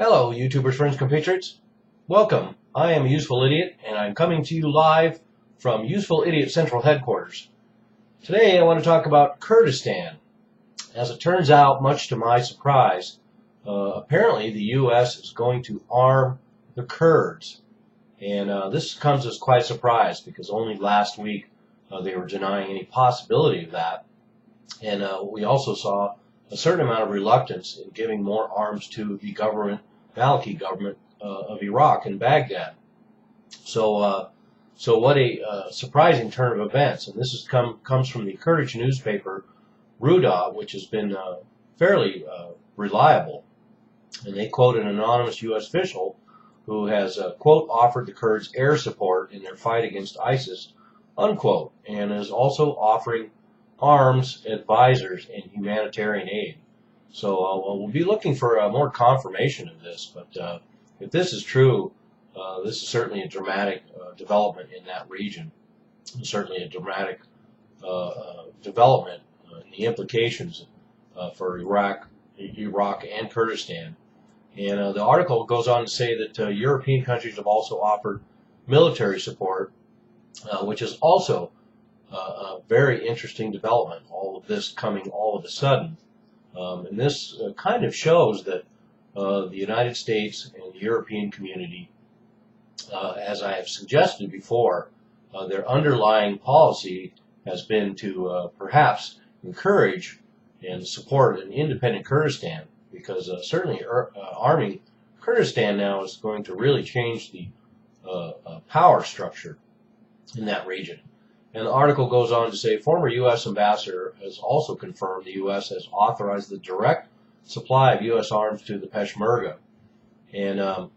Hello, YouTubers, friends, compatriots. Welcome. I am a Useful Idiot, and I'm coming to you live from Useful Idiot Central Headquarters. Today I want to talk about Kurdistan. As it turns out, much to my surprise, apparently the U.S. is going to arm the Kurds. And this comes as quite a surprise because only last week they were denying any possibility of that. And we also saw a certain amount of reluctance in giving more arms to the Maliki government of Iraq in Baghdad. So what a surprising turn of events. And this comes from the Kurdish newspaper Ruda, which has been fairly reliable. And they quote an anonymous U.S. official who has, quote, offered the Kurds air support in their fight against ISIS, unquote, and is also offering arms, advisors, and humanitarian aid. So we'll be looking for more confirmation of this, but if this is true, this is certainly a dramatic development in that region, certainly a dramatic development in the implications for Iraq, and Kurdistan. And the article goes on to say that European countries have also offered military support, which is also a very interesting development, all of this coming all of a sudden. And this kind of shows that the United States and the European community, as I have suggested before, their underlying policy has been to perhaps encourage and support an independent Kurdistan, because certainly arming Kurdistan now is going to really change the power structure in that region. And the article goes on to say, former U.S. ambassador has also confirmed the U.S. has authorized the direct supply of U.S. arms to the Peshmerga. And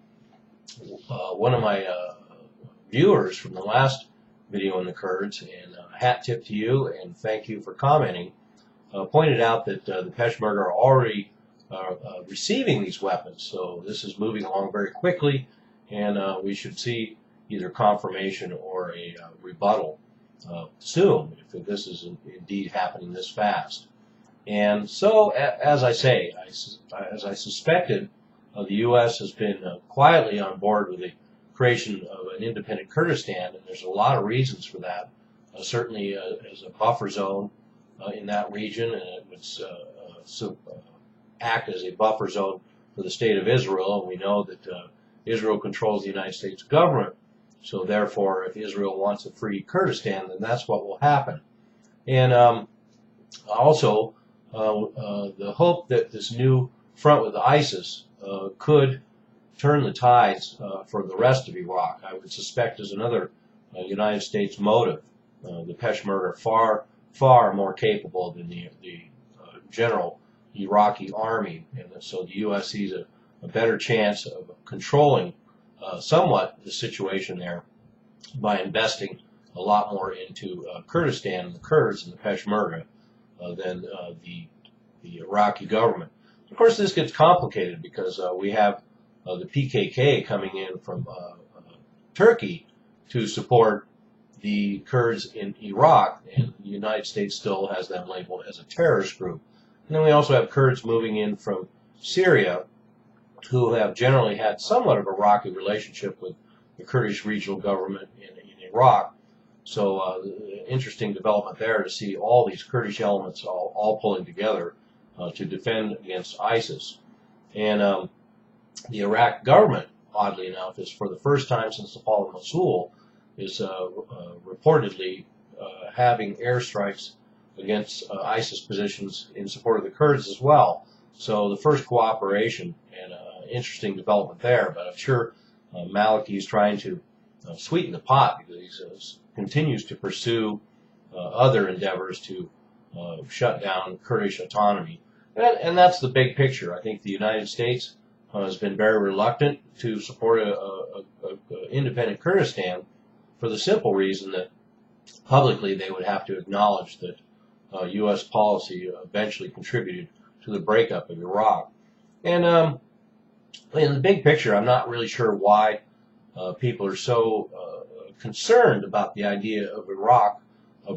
one of my viewers from the last video on the Kurds, and hat tip to you and thank you for commenting, pointed out that the Peshmerga are already receiving these weapons. So this is moving along very quickly, and we should see either confirmation or a rebuttal soon, if this is indeed happening this fast. And so, as I say, as I suspected, the U.S. has been quietly on board with the creation of an independent Kurdistan, and there's a lot of reasons for that. Certainly, as a buffer zone in that region, and it would act as a buffer zone for the state of Israel, and we know that Israel controls the United States government. So therefore, if Israel wants a free Kurdistan, then that's what will happen. And also, the hope that this new front with ISIS could turn the tides for the rest of Iraq, I would suspect, is another United States motive. The Peshmerga are far more capable than the general Iraqi army, and so the U.S. sees a better chance of controlling somewhat the situation there by investing a lot more into Kurdistan, the Kurds, and the Peshmerga than the Iraqi government. Of course, this gets complicated because we have the PKK coming in from Turkey to support the Kurds in Iraq, and the United States still has them labeled as a terrorist group. And then we also have Kurds moving in from Syria, who have generally had somewhat of a rocky relationship with the Kurdish regional government in Iraq. So interesting development there to see all these Kurdish elements all pulling together to defend against ISIS. And the Iraq government, oddly enough, is for the first time since the fall of Mosul, is reportedly having airstrikes against ISIS positions in support of the Kurds as well. So the first cooperation, and interesting development there, but I'm sure Maliki is trying to sweeten the pot because he continues to pursue other endeavors to shut down Kurdish autonomy. And that's the big picture. I think the United States has been very reluctant to support an independent Kurdistan for the simple reason that publicly they would have to acknowledge that U.S. policy eventually contributed to the breakup of Iraq. And in the big picture, I'm not really sure why people are so concerned about the idea of Iraq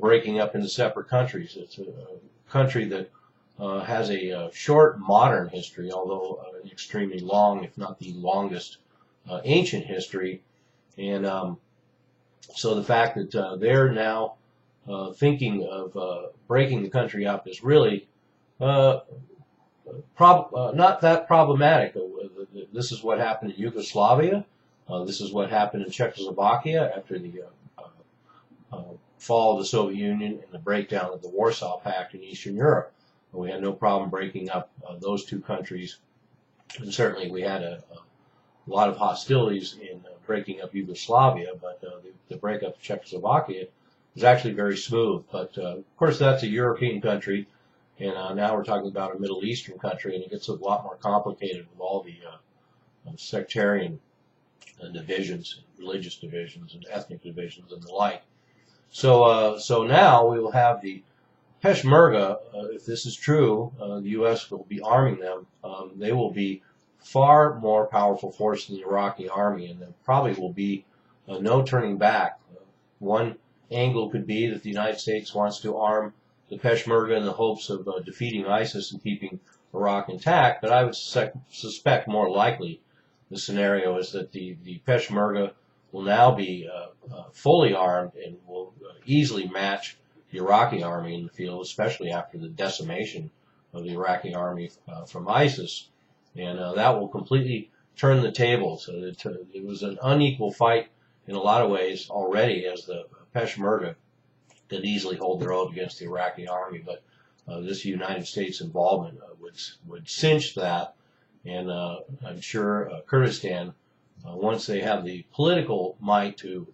breaking up into separate countries. It's a country that has a short modern history, although an extremely long, if not the longest, ancient history. And so the fact that they're now thinking of breaking the country up is really not that problematic. This is what happened in Yugoslavia. This is what happened in Czechoslovakia after the fall of the Soviet Union and the breakdown of the Warsaw Pact in Eastern Europe. We had no problem breaking up those two countries, and certainly we had a lot of hostilities in breaking up Yugoslavia, but the breakup of Czechoslovakia was actually very smooth. But of course, that's a European country, and now we're talking about a Middle Eastern country, and it gets a lot more complicated with all the sectarian divisions, religious divisions, and ethnic divisions, and the like. So now we will have the Peshmerga. If this is true, the U.S. will be arming them. They will be far more powerful force than the Iraqi army, and there probably will be no turning back. One angle could be that the United States wants to arm the Peshmerga in the hopes of defeating ISIS and keeping Iraq intact, but I would suspect more likely the scenario is that the Peshmerga will now be fully armed and will easily match the Iraqi army in the field, especially after the decimation of the Iraqi army from ISIS. And that will completely turn the table. So that, it was an unequal fight in a lot of ways already, as the Peshmerga could easily hold their own against the Iraqi army. But this United States involvement would cinch that. And I'm sure Kurdistan, once they have the political might to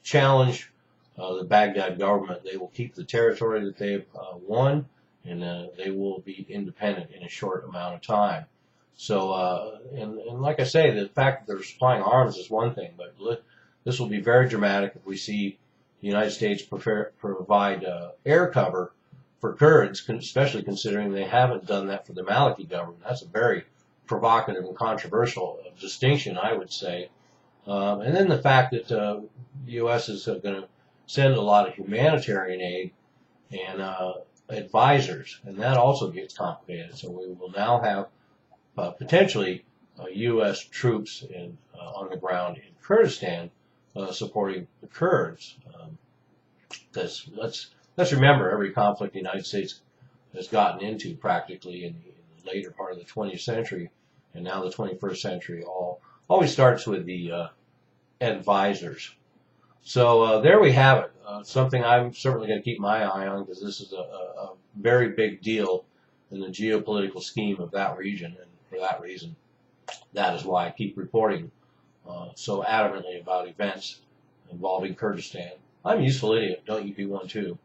challenge the Baghdad government, they will keep the territory that they've won, and they will be independent in a short amount of time. So, and like I say, the fact that they're supplying arms is one thing, but this will be very dramatic if we see the United States provide air cover for Kurds, especially considering they haven't done that for the Maliki government. That's a very provocative and controversial distinction, I would say. And then the fact that the U.S. is going to send a lot of humanitarian aid and advisors, and that also gets complicated. So we will now have potentially U.S. troops on the ground in Kurdistan supporting the Kurds. Because let's remember, every conflict the United States has gotten into practically in the later part of the 20th century and now the 21st century always starts with the advisors. So there we have it. Something I'm certainly going to keep my eye on, because this is a very big deal in the geopolitical scheme of that region, and for that reason, that is why I keep reporting so adamantly about events involving Kurdistan. I'm a useful idiot. Don't you be one too?